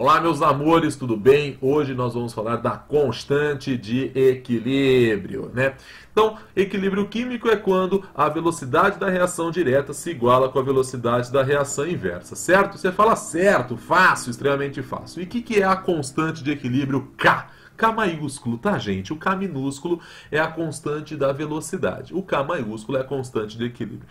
Olá, meus amores, tudo bem? Hoje nós vamos falar da constante de equilíbrio, né? Então, equilíbrio químico é quando a velocidade da reação direta se iguala com a velocidade da reação inversa, certo? Você fala certo, fácil, extremamente fácil. E o que é a constante de equilíbrio K? K maiúsculo, tá, gente? O K minúsculo é a constante da velocidade. O K maiúsculo é a constante de equilíbrio.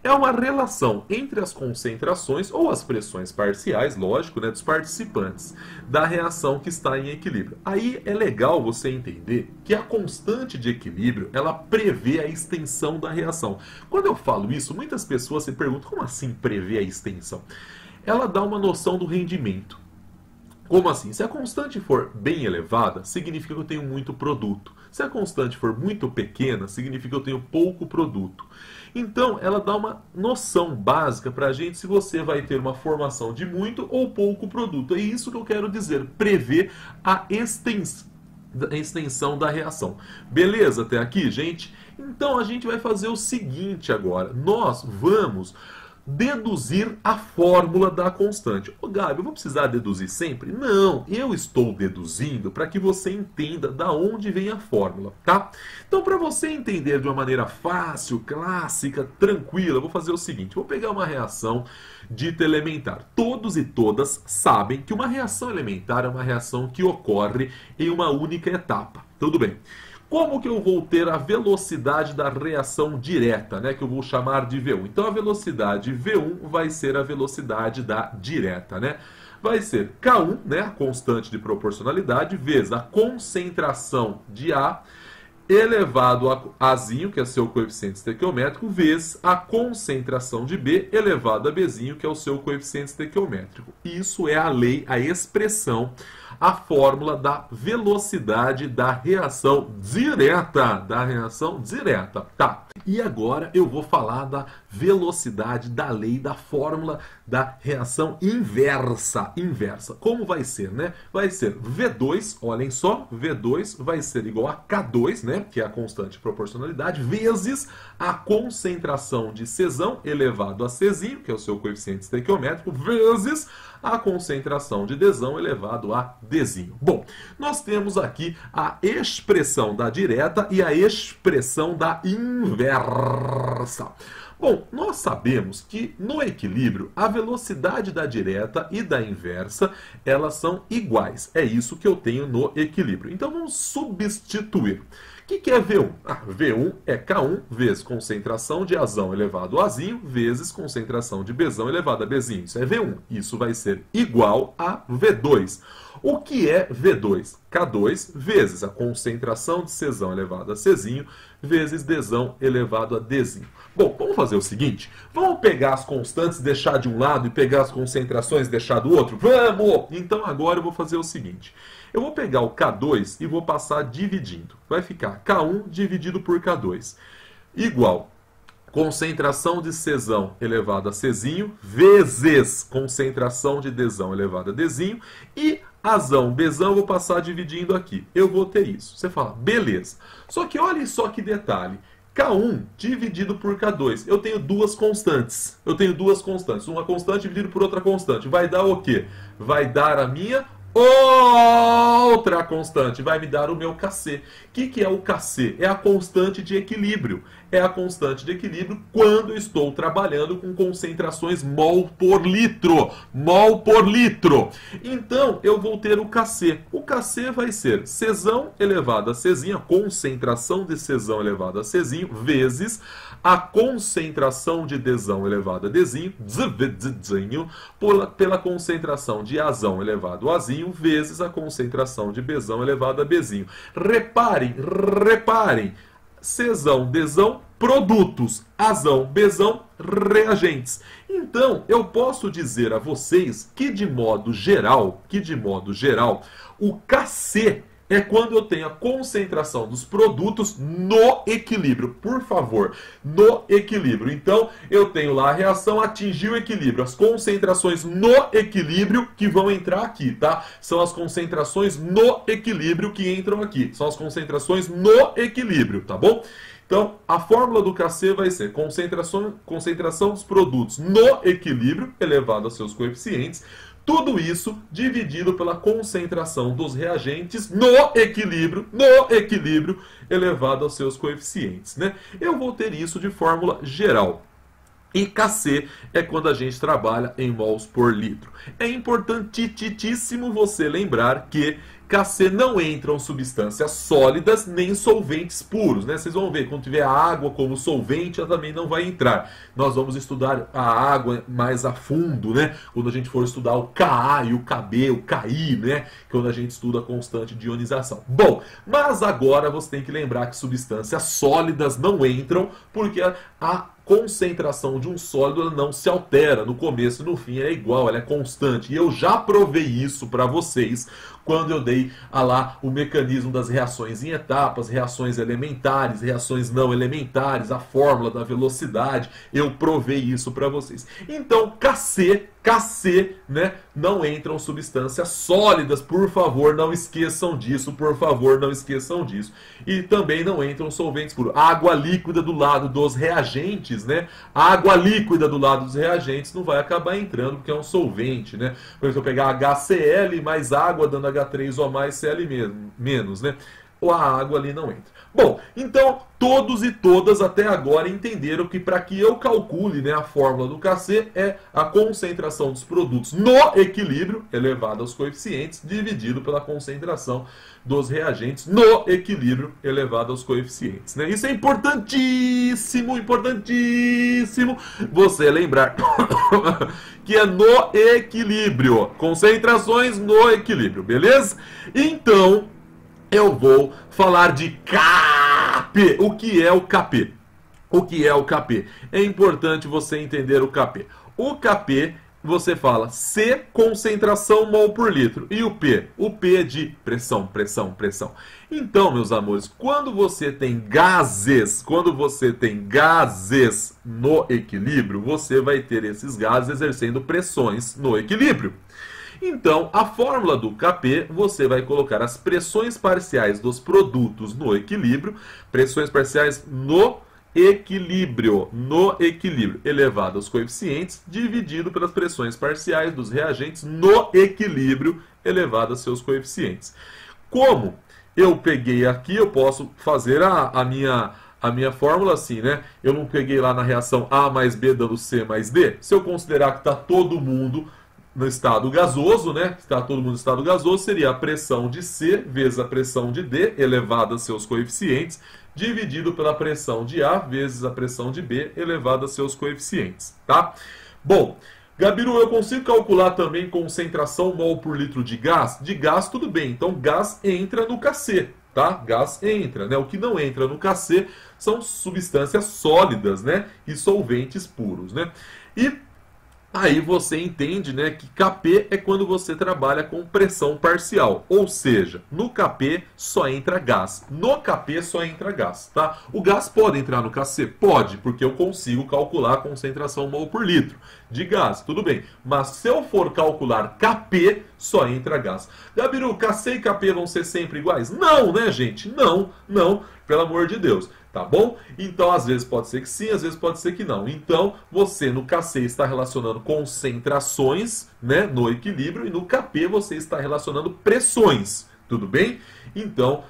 É uma relação entre as concentrações ou as pressões parciais, lógico, né, dos participantes da reação que está em equilíbrio. Aí é legal você entender que a constante de equilíbrio, ela prevê a extensão da reação. Quando eu falo isso, muitas pessoas se perguntam, como assim prevê a extensão? Ela dá uma noção do rendimento. Como assim? Se a constante for bem elevada, significa que eu tenho muito produto. Se a constante for muito pequena, significa que eu tenho pouco produto. Então, ela dá uma noção básica para a gente se você vai ter uma formação de muito ou pouco produto. É isso que eu quero dizer, prever a extensão da reação. Beleza até aqui, gente? Então, a gente vai fazer o seguinte agora. Nós vamos deduzir a fórmula da constante. Ô Gabi, eu vou precisar deduzir sempre? Não, eu estou deduzindo para que você entenda da onde vem a fórmula, tá? Então, para você entender de uma maneira fácil, clássica, tranquila, eu vou fazer o seguinte, vou pegar uma reação dita elementar. Todos e todas sabem que uma reação elementar é uma reação que ocorre em uma única etapa. Tudo bem. Como que eu vou ter a velocidade da reação direta, né, que eu vou chamar de V1? Então, a velocidade V1 vai ser a velocidade da direta, né? Vai ser K1, né, a constante de proporcionalidade, vezes a concentração de A, elevado a Azinho, que é seu coeficiente estequiométrico, vezes a concentração de B, elevado a Bzinho, que é o seu coeficiente estequiométrico. Isso é a lei, a expressão, a fórmula da velocidade da reação direta. Tá. E agora eu vou falar da velocidade da lei, da fórmula da reação inversa. Como vai ser, né? Vai ser V2, olhem só, V2 vai ser igual a K2, né? Que é a constante de proporcionalidade, vezes a concentração de Czão elevado a Czinho, que é o seu coeficiente estequiométrico, vezes a concentração de Dzão elevado a Dzinho. Bom, nós temos aqui a expressão da direta e a expressão da inversa. Bom, nós sabemos que no equilíbrio a velocidade da direta e da inversa elas são iguais. É isso que eu tenho no equilíbrio. Então vamos substituir. O que é V1? V1 é K1 vezes concentração de Azão elevado a Azinho vezes concentração de Bzão elevado a Bzinho. Isso é V1. Isso vai ser igual a V2. O que é V2? K2 vezes a concentração de Czão elevado a Czinho vezes Dzão elevado a Dzinho. Bom, vamos fazer o seguinte. Vamos pegar as constantes, deixar de um lado e pegar as concentrações e deixar do outro? Vamos! Então agora eu vou fazer o seguinte. Eu vou pegar o K2 e vou passar dividindo. Vai ficar K1 dividido por K2 igual concentração de Czão elevado a Czinho vezes concentração de Dzão elevado a Dzinho e Azão, Bzão, eu vou passar dividindo aqui. Eu vou ter isso. Você fala, beleza. Só que olha só que detalhe. K1 dividido por K2. Eu tenho duas constantes. Uma constante dividido por outra constante. Vai dar o quê? Vai dar a minha outra constante. Vai me dar o meu Kc. O que é o Kc? É a constante de equilíbrio. É a constante de equilíbrio quando eu estou trabalhando com concentrações mol por litro. Então, eu vou ter o Kc. O Kc vai ser Czão elevado a Czinho, a concentração de Czão elevado a Czinho, vezes a concentração de Dzão elevado a Dzinho, pela concentração de Azão elevado a Azinho, vezes a concentração de Bzão elevado a Bzinho. Reparem. Czão, Dzão, produtos. Azão, Bzão, reagentes. Então, eu posso dizer a vocês que de modo geral, o Kc é quando eu tenho a concentração dos produtos no equilíbrio. Por favor, no equilíbrio. Então, eu tenho lá a reação atingiu o equilíbrio. As concentrações no equilíbrio que vão entrar aqui, tá? São as concentrações no equilíbrio que entram aqui. São as concentrações no equilíbrio, tá bom? Então, a fórmula do Kc vai ser concentração dos produtos no equilíbrio, elevado a seus coeficientes, Tudo isso dividido pela concentração dos reagentes no equilíbrio elevado aos seus coeficientes, né? Eu vou ter isso de fórmula geral. E Kc é quando a gente trabalha em mols por litro. É importantíssimo você lembrar que Kc não entram substâncias sólidas nem solventes puros, né? Vocês vão ver, quando tiver a água como solvente, ela também não vai entrar. Nós vamos estudar a água mais a fundo, né? Quando a gente for estudar o Ka e o Kb, o Ki, né? Quando a gente estuda a constante de ionização. Bom, mas agora você tem que lembrar que substâncias sólidas não entram, porque a concentração de um sólido não se altera, no começo e no fim é igual, ela é constante. E eu já provei isso para vocês quando eu dei lá o mecanismo das reações em etapas, reações elementares, reações não elementares, a fórmula da velocidade, eu provei isso para vocês. Então, Kc, né, não entram substâncias sólidas, por favor, não esqueçam disso, por favor, não esqueçam disso. E também não entram solventes puros. Água líquida do lado dos reagentes, né? Água líquida do lado dos reagentes não vai acabar entrando porque é um solvente, né? Por exemplo, eu pegar HCl mais água dando H3O mais Cl menos, né? Ou a água ali não entra. Bom, então todos e todas até agora entenderam que para que eu calcule, né, a fórmula do Kc é a concentração dos produtos no equilíbrio elevado aos coeficientes dividido pela concentração dos reagentes no equilíbrio elevado aos coeficientes, né? Isso é importantíssimo você lembrar que é no equilíbrio, concentrações no equilíbrio, beleza? Então eu vou falar de Kp. O que é o Kp? O que é o Kp? É importante você entender o Kp. O Kp, você fala C, concentração mol por litro. E o P? O P é de pressão, pressão, pressão. Então, meus amores, quando você tem gases no equilíbrio, você vai ter esses gases exercendo pressões no equilíbrio. Então, a fórmula do Kp, você vai colocar as pressões parciais dos produtos no equilíbrio, pressões parciais no equilíbrio, elevado aos coeficientes, dividido pelas pressões parciais dos reagentes no equilíbrio, elevado a seus coeficientes. Como eu peguei aqui, eu posso fazer a minha fórmula assim, né? Eu não peguei lá na reação A mais B dando C mais D. Se eu considerar que está todo mundo no estado gasoso, né? Está todo mundo no estado gasoso, seria a pressão de C vezes a pressão de D, elevada a seus coeficientes, dividido pela pressão de A vezes a pressão de B, elevada a seus coeficientes, tá? Bom, Gabiru, eu consigo calcular também concentração mol por litro de gás? De gás, tudo bem. Então, gás entra no Kc, tá? Gás entra, né? O que não entra no Kc são substâncias sólidas, né? E solventes puros, né? E aí você entende, né, que Kp é quando você trabalha com pressão parcial. Ou seja, no Kp só entra gás. No Kp só entra gás, tá? O gás pode entrar no Kc? Pode, porque eu consigo calcular a concentração mol por litro de gás, tudo bem. Mas se eu for calcular Kp, só entra gás. Gabiru, Kc e Kp vão ser sempre iguais? Não, né, gente? Não, pelo amor de Deus. Tá bom? Então, às vezes pode ser que sim, às vezes pode ser que não. Então, você no Kc está relacionando concentrações, né, no equilíbrio, e no Kp você está relacionando pressões. Tudo bem? Então,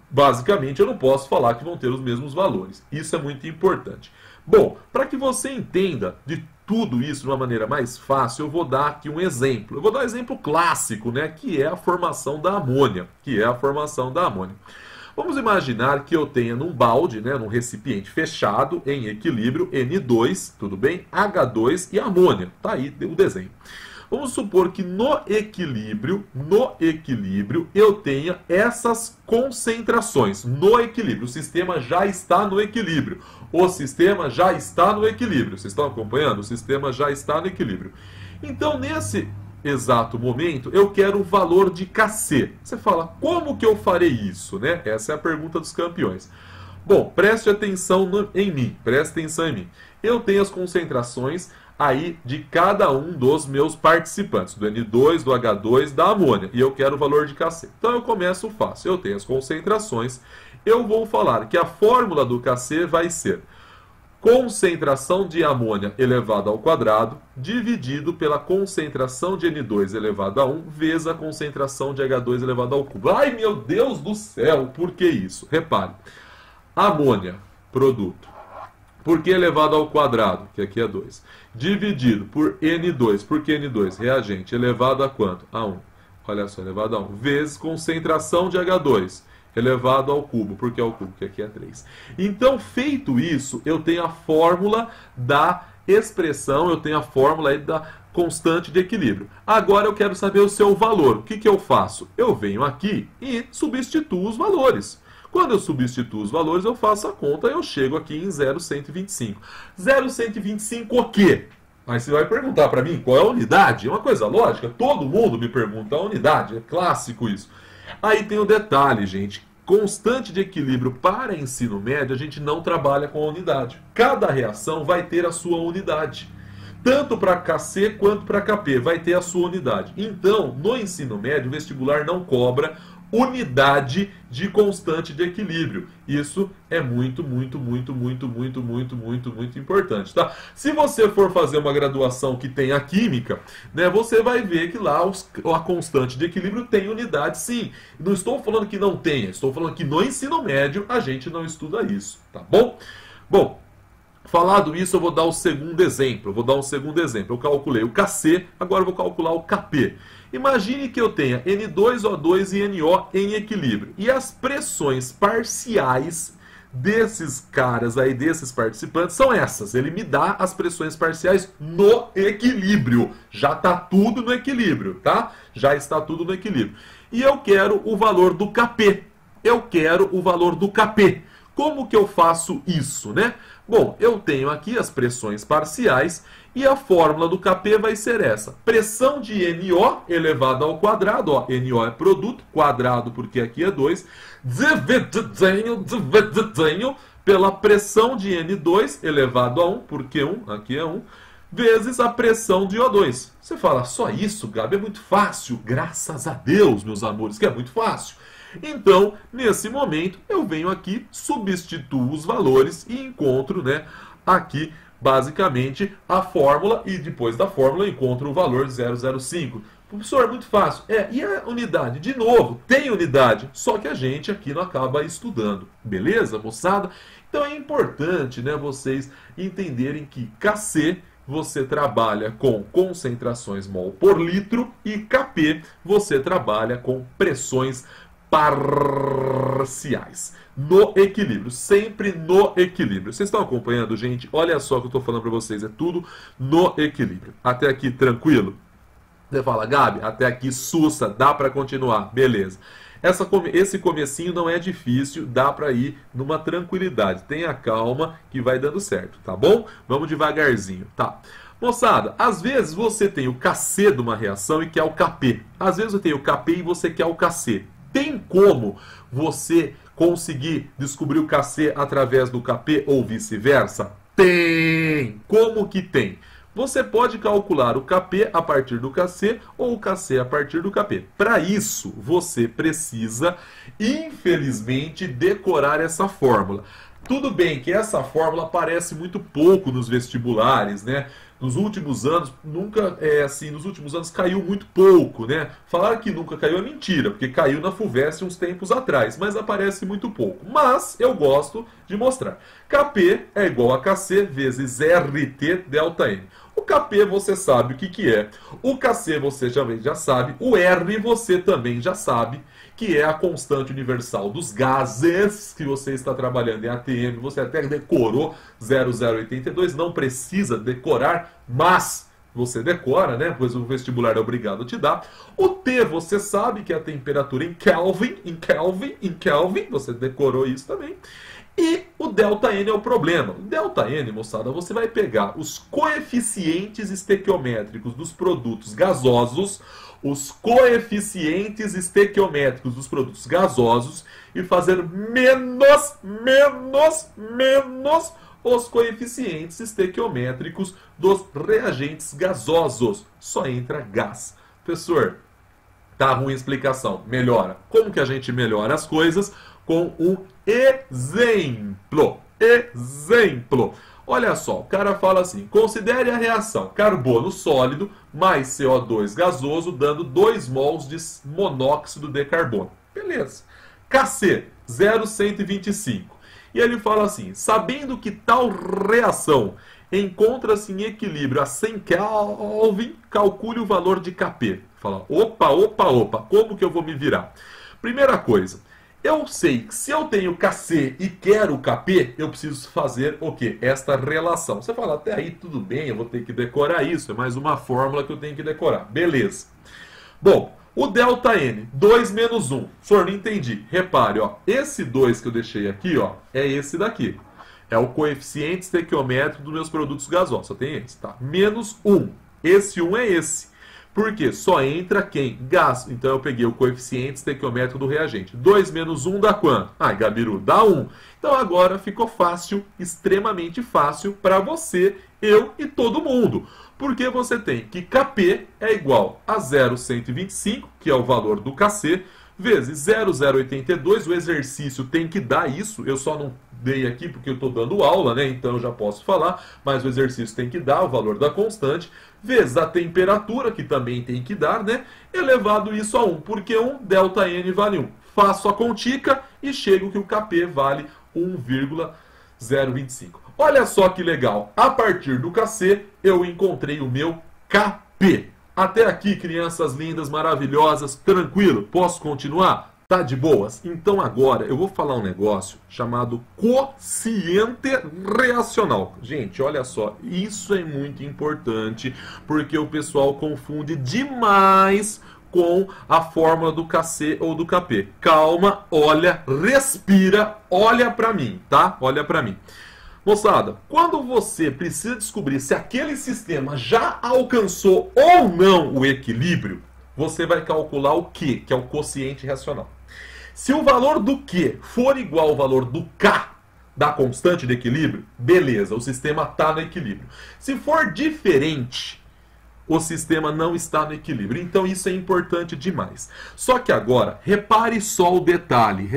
basicamente, eu não posso falar que vão ter os mesmos valores. Isso é muito importante. Bom, para que você entenda de tudo isso de uma maneira mais fácil, eu vou dar aqui um exemplo. Eu vou dar um exemplo clássico, né, que é a formação da amônia. Vamos imaginar que eu tenha num balde, né, num recipiente fechado, em equilíbrio, N2, tudo bem? H2 e amônia. Tá aí o desenho. Vamos supor que no equilíbrio, eu tenha essas concentrações. No equilíbrio, o sistema já está no equilíbrio. Vocês estão acompanhando? O sistema já está no equilíbrio. Então, nesse exato momento, eu quero o valor de Kc. Você fala, como que eu farei isso, né? Essa é a pergunta dos campeões. Bom, preste atenção em mim. Eu tenho as concentrações aí de cada um dos meus participantes, do N2, do H2, da amônia, e eu quero o valor de Kc. Então eu começo fácil. Eu tenho as concentrações. Eu vou falar que a fórmula do Kc vai ser concentração de amônia elevado ao quadrado, dividido pela concentração de N2 elevado a 1, vezes a concentração de H2 elevado ao cubo. Ai, meu Deus do céu, por que isso? Repare, amônia, produto, por que elevado ao quadrado, que aqui é 2, dividido por N2, por que N2? Reagente, elevado a quanto? A 1. Olha só, elevado a 1, vezes concentração de H2, elevado ao cubo, porque é o cubo, que aqui é 3. Então, feito isso, eu tenho a fórmula da expressão, eu tenho a fórmula aí da constante de equilíbrio. Agora eu quero saber o seu valor. O que que eu faço? Eu venho aqui e substituo os valores. Quando eu substituo os valores, eu faço a conta e eu chego aqui em 0,125. 0,125 o quê? Aí você vai perguntar para mim qual é a unidade. É uma coisa lógica, todo mundo me pergunta a unidade, é clássico isso. Aí tem o detalhe, gente. Constante de equilíbrio para ensino médio, a gente não trabalha com a unidade. Cada reação vai ter a sua unidade. Tanto para KC quanto para KP vai ter a sua unidade. Então, no ensino médio, o vestibular não cobra unidade de constante de equilíbrio. Isso é muito importante, tá? Se você for fazer uma graduação que tenha química, né, você vai ver que lá a constante de equilíbrio tem unidade, sim. Não estou falando que não tenha, estou falando que no ensino médio a gente não estuda isso, tá bom? Bom, falado isso, eu vou dar o segundo exemplo. Eu calculei o KC, agora eu vou calcular o KP. Imagine que eu tenha N2O2 e NO em equilíbrio. E as pressões parciais desses caras aí, desses participantes, são essas. Ele me dá as pressões parciais no equilíbrio. Já está tudo no equilíbrio, tá? Já está tudo no equilíbrio. E eu quero o valor do KP. Como que eu faço isso, né? Bom, eu tenho aqui as pressões parciais e a fórmula do KP vai ser essa. Pressão de NO elevado ao quadrado, ó, NO é produto, quadrado porque aqui é 2, dividido pela pressão de N2 elevado a 1, porque 1, aqui é 1, vezes a pressão de O2. Você fala, só isso, Gabi? É muito fácil. Graças a Deus, meus amores, que é muito fácil. Então, nesse momento, eu venho aqui, substituo os valores e encontro, né, aqui, basicamente, a fórmula. E depois da fórmula, eu encontro o valor 0,05. Professor, é muito fácil. E a unidade? De novo, tem unidade, só que a gente aqui não acaba estudando. Beleza, moçada? Então, é importante, né, vocês entenderem que KC você trabalha com concentrações mol por litro e KP você trabalha com pressões parciais, no equilíbrio, sempre no equilíbrio. Vocês estão acompanhando, gente? Olha só o que eu estou falando para vocês, é tudo no equilíbrio. Até aqui, tranquilo? Você fala, Gabi, até aqui, sussa, dá para continuar, beleza. Esse comecinho não é difícil, dá para ir numa tranquilidade. Tenha calma que vai dando certo, tá bom? Vamos devagarzinho, tá? Moçada, às vezes você tem o KC de uma reação e quer o KP. Às vezes você tem o KP e você quer o KC. Tem como você conseguir descobrir o KC através do KP ou vice-versa? Tem! Como que tem? Você pode calcular o KP a partir do KC ou o KC a partir do KP. Para isso, você precisa, infelizmente, decorar essa fórmula. Tudo bem que essa fórmula aparece muito pouco nos vestibulares, né? Nos últimos anos, nos últimos anos caiu muito pouco, né? Falar que nunca caiu é mentira, porque caiu na FUVEST uns tempos atrás, mas aparece muito pouco. Mas eu gosto de mostrar. KP é igual a KC vezes RT delta N. O KP você sabe o que é. O KC você já sabe. O R você também já sabe, que é a constante universal dos gases, que você está trabalhando em ATM. Você até decorou 0082, não precisa decorar, mas você decora, né? Pois o vestibular é obrigado a te dar. O T você sabe que é a temperatura em Kelvin, você decorou isso também. E o delta N é o problema. O delta N, moçada, você vai pegar os coeficientes estequiométricos dos produtos gasosos, e fazer menos os coeficientes estequiométricos dos reagentes gasosos. Só entra gás. Professor, tá ruim a explicação. Melhora. Como que a gente melhora as coisas? Com um exemplo. Olha só, o cara fala assim, considere a reação carbono sólido mais CO2 gasoso dando 2 mols de monóxido de carbono. Beleza. Kc, 0,125. E ele fala assim, sabendo que tal reação encontra-se em equilíbrio a 100 Kelvin, calcule o valor de Kp. Fala, opa, como que eu vou me virar? Primeira coisa, eu sei que se eu tenho Kc e quero Kp, eu preciso fazer o quê? Esta relação. Você fala, até aí tudo bem, eu vou ter que decorar isso, é mais uma fórmula que eu tenho que decorar. Beleza. Bom, o ΔN, 2 menos 1. Senhor, não entendi. Repare, ó, esse 2 que eu deixei aqui, ó, é esse daqui. É o coeficiente estequiométrico dos meus produtos gasosos. Só tem esse, tá? Menos 1. Esse 1 é esse. Por quê? Só entra quem? Gás. Então eu peguei o coeficiente estequiométrico do reagente. 2 menos 1 dá quanto? Ah, Gabiru, dá 1. Então agora ficou fácil, extremamente fácil para você, eu e todo mundo. Porque você tem que Kp é igual a 0,125, que é o valor do Kc, vezes 0,082, o exercício tem que dar isso, eu só não dei aqui porque eu estou dando aula, né? Então eu já posso falar, mas o exercício tem que dar o valor da constante, vezes a temperatura, que também tem que dar, né? Elevado isso a 1, porque ΔN vale 1. Faço a contica e chego que o Kp vale 1,025. Olha só que legal, a partir do Kc eu encontrei o meu Kp. Até aqui, crianças lindas, maravilhosas, tranquilo? Posso continuar? Tá de boas? Então agora eu vou falar um negócio chamado quociente reacional. Gente, olha só, isso é muito importante porque o pessoal confunde demais com a fórmula do Kc ou do Kp. Calma, olha, respira, olha pra mim, tá? Olha pra mim. Moçada, quando você precisa descobrir se aquele sistema já alcançou ou não o equilíbrio, você vai calcular o Q, que é o quociente reacional. Se o valor do Q for igual ao valor do K, da constante de equilíbrio, beleza, o sistema está no equilíbrio. Se for diferente, o sistema não está no equilíbrio. Então isso é importante demais. Só que agora, repare só o detalhe.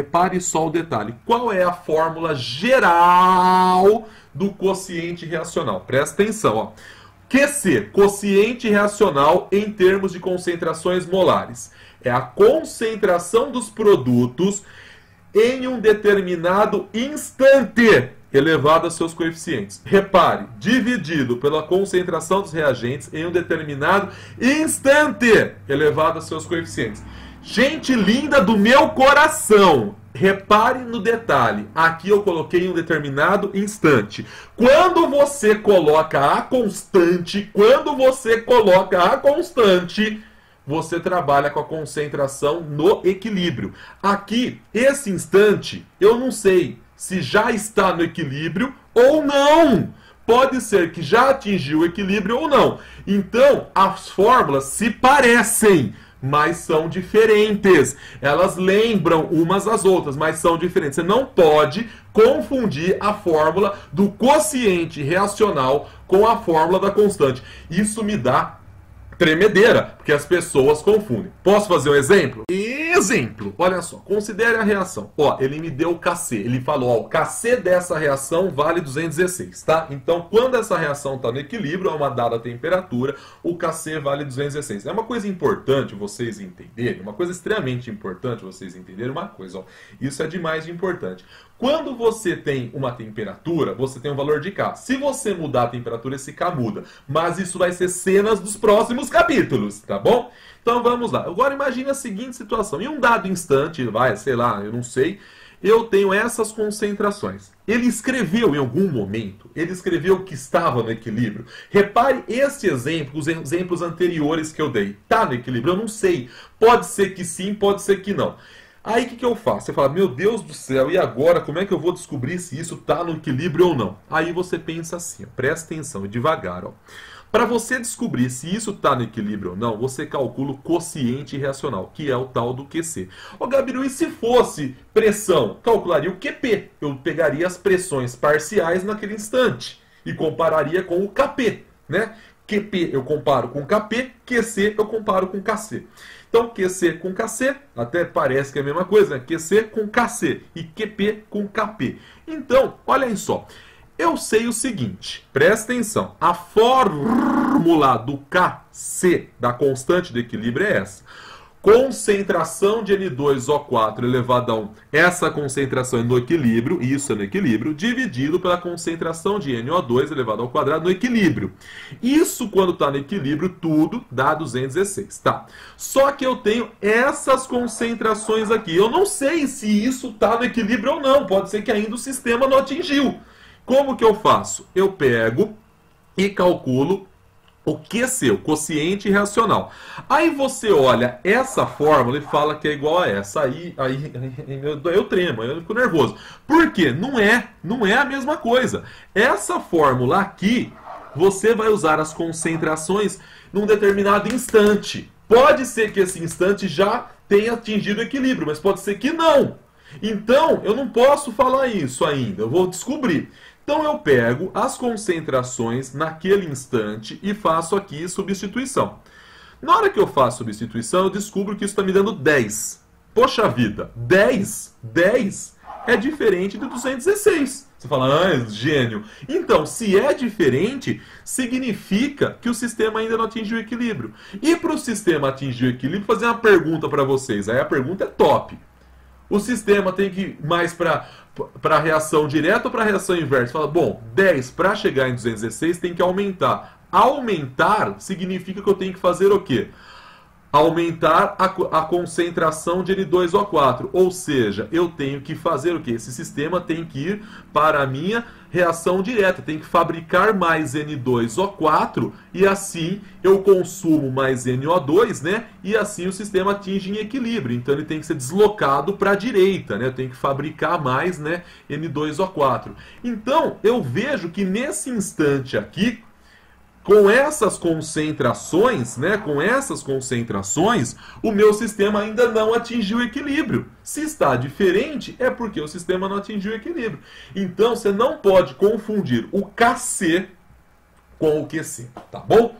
Qual é a fórmula geral do quociente reacional? Presta atenção, ó. QC, quociente reacional em termos de concentrações molares. É a concentração dos produtos em um determinado instante elevado a seus coeficientes. Repare, dividido pela concentração dos reagentes em um determinado instante elevado a seus coeficientes. Gente linda do meu coração, repare no detalhe. Aqui eu coloquei um determinado instante. Quando você coloca a constante, você trabalha com a concentração no equilíbrio. Aqui, esse instante, eu não sei se já está no equilíbrio ou não. Pode ser que já atingiu o equilíbrio ou não. Então, as fórmulas se parecem, mas são diferentes. Elas lembram umas às outras, mas são diferentes. Você não pode confundir a fórmula do quociente reacional com a fórmula da constante. Isso me dá tremedeira, porque as pessoas confundem. Posso fazer um exemplo? Exemplo, olha só, considere a reação. Ó, ele me deu o Kc, ele falou, ó, o Kc dessa reação vale 216, tá? Então, quando essa reação está no equilíbrio, a uma dada temperatura, o Kc vale 216. É uma coisa importante vocês entenderem, uma coisa extremamente importante vocês entenderem uma coisa, ó, isso é demais de importante. Quando você tem uma temperatura, você tem um valor de K. Se você mudar a temperatura, esse K muda. Mas isso vai ser cenas dos próximos capítulos, tá bom? Então vamos lá. Agora imagine a seguinte situação. Em um dado instante, sei lá, eu não sei, eu tenho essas concentrações. Ele escreveu em algum momento, ele escreveu que estava no equilíbrio. Repare esse exemplo, os exemplos anteriores que eu dei. Está no equilíbrio? Eu não sei. Pode ser que sim, pode ser que não. Aí o que eu faço? Você fala, meu Deus do céu, e agora como é que eu vou descobrir se isso está no equilíbrio ou não? Aí você pensa assim, ó, presta atenção e devagar. Para você descobrir se isso está no equilíbrio ou não, você calcula o quociente reacional, que é o tal do QC. Ô Gabiru, e se fosse pressão? Calcularia o QP. Eu pegaria as pressões parciais naquele instante e compararia com o KP, né? QP eu comparo com KP, QC eu comparo com KC. Então, QC com KC, até parece que é a mesma coisa, né? QC com KC e QP com KP. Então, olha aí só. Eu sei o seguinte, presta atenção, a fórmula do Kc, da constante de equilíbrio, é essa. Concentração de N2O4 elevado a 1, essa concentração é no equilíbrio, isso é no equilíbrio, dividido pela concentração de NO2 elevado ao quadrado no equilíbrio. Isso, quando está no equilíbrio, tudo dá 216, tá? Só que eu tenho essas concentrações aqui. Eu não sei se isso está no equilíbrio ou não, pode ser que ainda o sistema não atingiu. Como que eu faço? Eu pego e calculo o QC, o quociente reacional. Aí você olha essa fórmula e fala que é igual a essa. Aí eu tremo, eu fico nervoso. Por quê? Não é a mesma coisa. Essa fórmula aqui, você vai usar as concentrações num determinado instante. Pode ser que esse instante já tenha atingido o equilíbrio, mas pode ser que não. Então, eu não posso falar isso ainda, eu vou descobrir. Então eu pego as concentrações naquele instante e faço aqui substituição. Na hora que eu faço substituição, eu descubro que isso está me dando 10. Poxa vida, 10? 10 é diferente de 216. Você fala, gênio. Então, se é diferente, significa que o sistema ainda não atingiu o equilíbrio. E para o sistema atingir o equilíbrio, vou fazer uma pergunta para vocês. Aí a pergunta é top. O sistema tem que ir mais para a reação direta ou para a reação inversa? Fala, bom, 10 para chegar em 216 tem que aumentar. Aumentar significa que eu tenho que fazer o quê? Aumentar a concentração de N2O4. Ou seja, eu tenho que fazer o quê? Esse sistema tem que ir para a minha reação direta. Tem que fabricar mais N2O4 e assim eu consumo mais NO2, né? E assim o sistema atinge em equilíbrio. Então ele tem que ser deslocado para a direita, né? Eu tenho que fabricar mais, né, N2O4. Então eu vejo que nesse instante aqui, com essas concentrações, né, o meu sistema ainda não atingiu o equilíbrio. Se está diferente, é porque o sistema não atingiu o equilíbrio. Então, você não pode confundir o Kc com o QC, tá bom?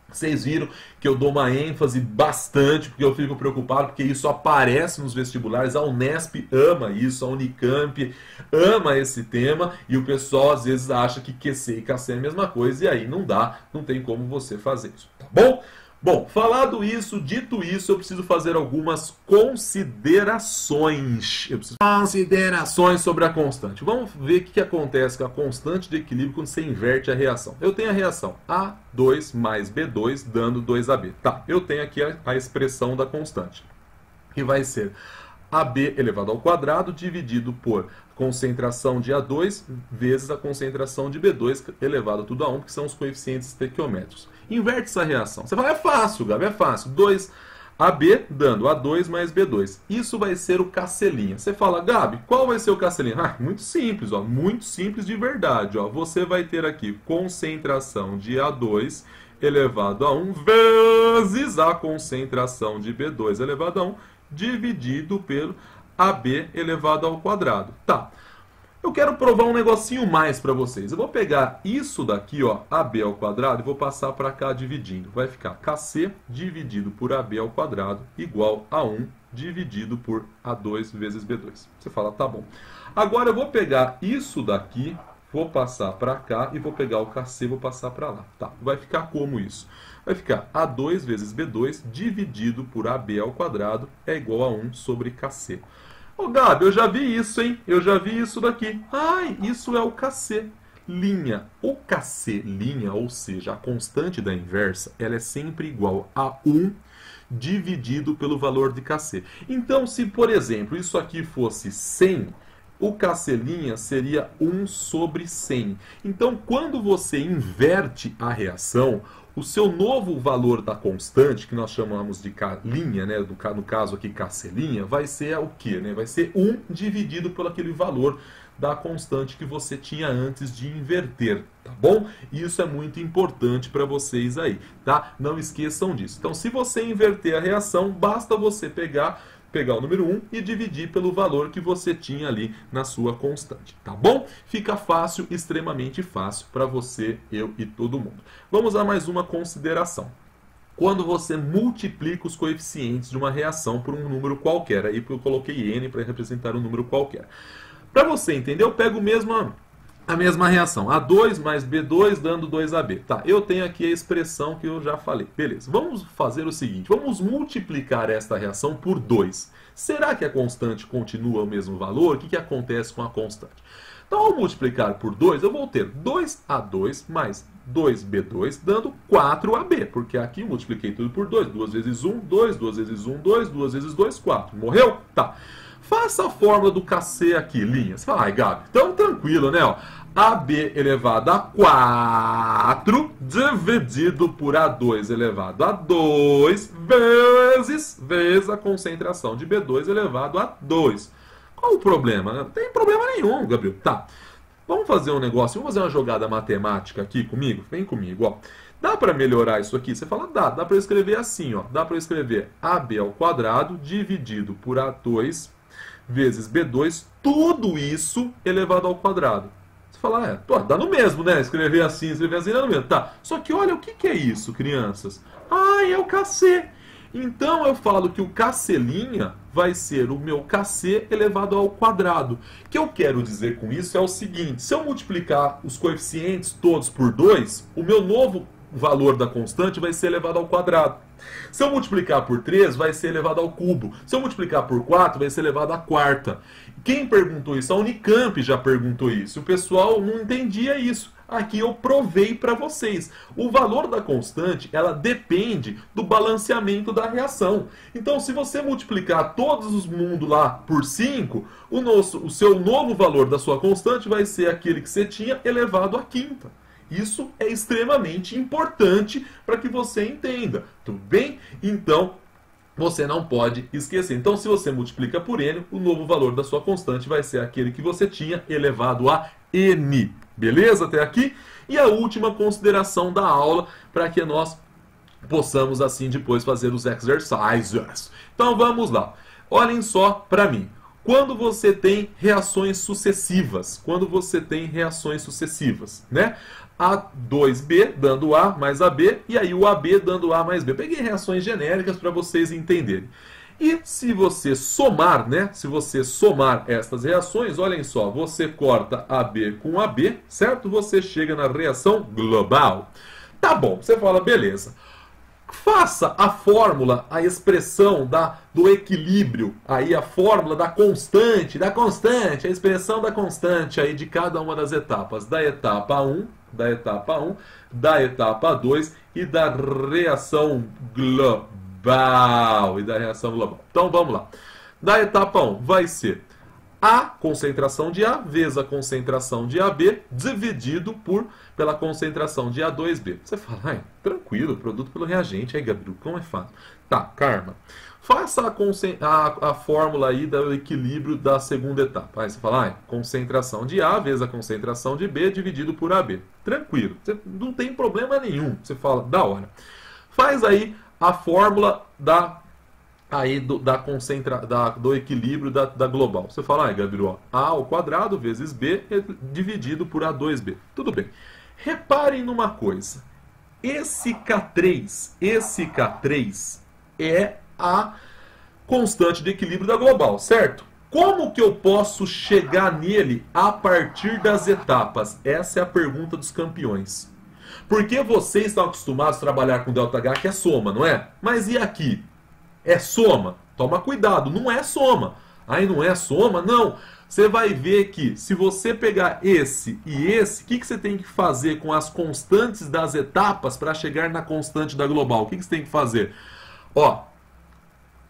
Vocês viram que eu dou uma ênfase bastante, porque eu fico preocupado, porque isso aparece nos vestibulares. A Unesp ama isso, a Unicamp ama esse tema, e o pessoal às vezes acha que QC e KC é a mesma coisa, e aí não dá, não tem como você fazer isso, tá bom? Bom, falado isso, dito isso, eu preciso fazer algumas considerações. Considerações sobre a constante. Vamos ver o que acontece com a constante de equilíbrio quando você inverte a reação. Eu tenho a reação A2 mais B2 dando 2AB. Tá, eu tenho aqui a expressão da constante, que vai ser AB elevado ao quadrado dividido por concentração de A2 vezes a concentração de B2 elevado tudo a 1, que são os coeficientes estequiométricos. Inverte essa reação. Você fala, é fácil, Gabi, é fácil. 2AB dando A2 mais B2. Isso vai ser o Kc'. Você fala, Gabi, qual vai ser o Kc'? Muito simples, ó, muito simples de verdade. Ó. Você vai ter aqui concentração de A2 elevado a 1 vezes a concentração de B2 elevado a 1 dividido pelo AB elevado ao quadrado. Tá. Eu quero provar um negocinho mais para vocês. Eu vou pegar isso daqui, ó, AB ao quadrado, e vou passar para cá dividindo. Vai ficar Kc dividido por AB ao quadrado igual a 1 dividido por A2 vezes B2. Você fala, tá bom. Agora eu vou pegar isso daqui, vou passar para cá e vou pegar o Kc e vou passar para lá. Tá. Vai ficar como isso? Vai ficar A2 vezes B2 dividido por AB ao quadrado é igual a 1 sobre Kc. Ô, Gabi, eu já vi isso, hein? Eu já vi isso daqui. Ai, isso é o Kc'. O Kc', ou seja, a constante da inversa, ela é sempre igual a 1 dividido pelo valor de Kc. Então, se, por exemplo, isso aqui fosse 100, o Kc' seria 1 sobre 100. Então, quando você inverte a reação, o seu novo valor da constante, que nós chamamos de K', né, no caso aqui Kc', vai ser o quê? Né? Vai ser 1 dividido por aquele valor da constante que você tinha antes de inverter, tá bom? Isso é muito importante para vocês aí, tá? Não esqueçam disso. Então, se você inverter a reação, basta você pegar o número 1 e dividir pelo valor que você tinha ali na sua constante, tá bom? Fica fácil, extremamente fácil para você, eu e todo mundo. Vamos a mais uma consideração. Quando você multiplica os coeficientes de uma reação por um número qualquer, aí eu coloquei n para representar um número qualquer. Para você entender, eu pego a mesma reação. A2 mais B2 dando 2AB. Tá, eu tenho aqui a expressão que eu já falei. Beleza, vamos fazer o seguinte. Vamos multiplicar esta reação por 2. Será que a constante continua o mesmo valor? O que acontece com a constante? Então, ao multiplicar por 2, eu vou ter 2A2 mais 2B2 dando 4AB. Porque aqui eu multipliquei tudo por 2. 2 vezes 1, 2. 2 vezes 1, 2. 2 vezes 2, 4. Morreu? Tá. Faça a fórmula do KC aqui, linhas. Fala, ai, Gabi, então tranquilo, né? Ó. AB elevado a 4 dividido por A2 elevado a 2 vezes a concentração de B2 elevado a 2. Qual o problema? Não tem problema nenhum, Gabriel. Tá. Vamos fazer um negócio, vamos fazer uma jogada matemática aqui comigo? Vem comigo, ó. Dá para melhorar isso aqui? Você fala, dá para eu escrever assim, ó. Dá para eu escrever AB ao quadrado dividido por A2 vezes B2, tudo isso elevado ao quadrado. Você fala, dá no mesmo, né? Escrever assim, dá no mesmo. Tá, só que olha, o que é isso, crianças? Ah, é o KC. Então eu falo que o KC' vai ser o meu KC elevado ao quadrado. O que eu quero dizer com isso é o seguinte, se eu multiplicar os coeficientes todos por 2, o meu novo valor da constante vai ser elevado ao quadrado. Se eu multiplicar por 3, vai ser elevado ao cubo. Se eu multiplicar por 4, vai ser elevado à quarta. Quem perguntou isso? A Unicamp já perguntou isso. O pessoal não entendia isso. Aqui eu provei para vocês. O valor da constante, ela depende do balanceamento da reação. Então, se você multiplicar todos os mundos lá por 5, o seu novo valor da sua constante vai ser aquele que você tinha elevado à quinta. Isso é extremamente importante para que você entenda, tudo bem? Então, você não pode esquecer. Então, se você multiplica por n, o novo valor da sua constante vai ser aquele que você tinha elevado a n. Beleza até aqui? E a última consideração da aula, para que nós possamos assim depois fazer os exercises. Então, vamos lá. Olhem só para mim. Quando você tem reações sucessivas, né? A2B dando A mais AB, e aí o AB dando A mais B. Peguei reações genéricas para vocês entenderem. E se você somar, né? Se você somar estas reações, olhem só, você corta AB com AB, certo? Você chega na reação global. Tá bom, você fala, beleza. Faça a fórmula, a expressão do equilíbrio, aí a fórmula da constante, a expressão da constante aí de cada uma das etapas, da etapa 1, da etapa 2 e da reação global. Então vamos lá. Da etapa 1 vai ser a concentração de A vezes a concentração de AB dividido pela concentração de A2B. Você fala, tranquilo, produto pelo reagente. Aí, Gabriel, como é fácil? Tá, Karma. Faça a fórmula aí do equilíbrio da segunda etapa. Aí você fala, concentração de A vezes a concentração de B dividido por AB. Tranquilo, não tem problema nenhum. Você fala, da hora. Faz aí a fórmula do equilíbrio da global. Você fala, Gabriel, A ao quadrado vezes B dividido por A2B. Tudo bem. Reparem numa coisa. Esse K3 é a constante de equilíbrio da global, certo? Como que eu posso chegar nele a partir das etapas? Essa é a pergunta dos campeões. Porque vocês estão acostumados a trabalhar com ΔH, que é soma, não é? Mas e aqui? É soma? Toma cuidado, não é soma. Aí não é soma? Não. Você vai ver que se você pegar esse e esse, o que você tem que fazer com as constantes das etapas para chegar na constante da global? O que você tem que fazer? Ó,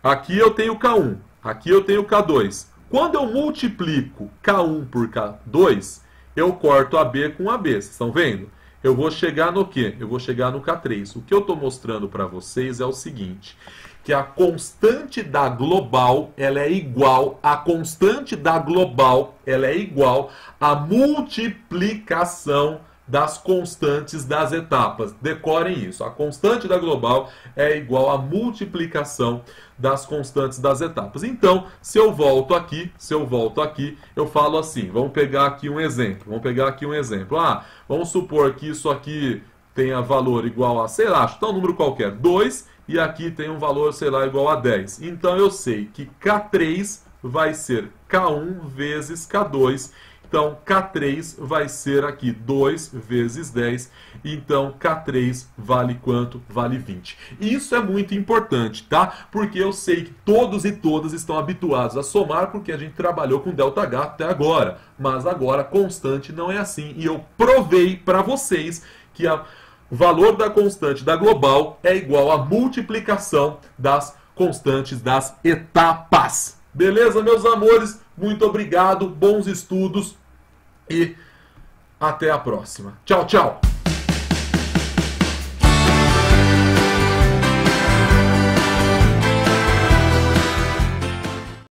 aqui eu tenho K1, aqui eu tenho K2. Quando eu multiplico K1 por K2, eu corto AB com AB. Vocês estão vendo? Eu vou chegar no quê? Eu vou chegar no K3. O que eu estou mostrando para vocês é o seguinte, que a constante da global, ela é igual à multiplicação das constantes das etapas. Decorem isso. A constante da global é igual à multiplicação das constantes das etapas. Então, se eu volto aqui, eu falo assim, vamos pegar aqui um exemplo. Vamos supor que isso aqui tenha valor igual a, sei lá, chutar um número qualquer, 2, e aqui tem um valor, sei lá, igual a 10. Então eu sei que K3 vai ser K1 vezes K2, Então, K3 vai ser aqui 2 vezes 10. Então, K3 vale quanto? Vale 20. E isso é muito importante, tá? Porque eu sei que todos e todas estão habituados a somar, porque a gente trabalhou com ΔH até agora. Mas agora, constante não é assim. E eu provei para vocês que o valor da constante da global é igual à multiplicação das constantes das etapas. Beleza, meus amores? Muito obrigado, bons estudos e até a próxima. Tchau, tchau!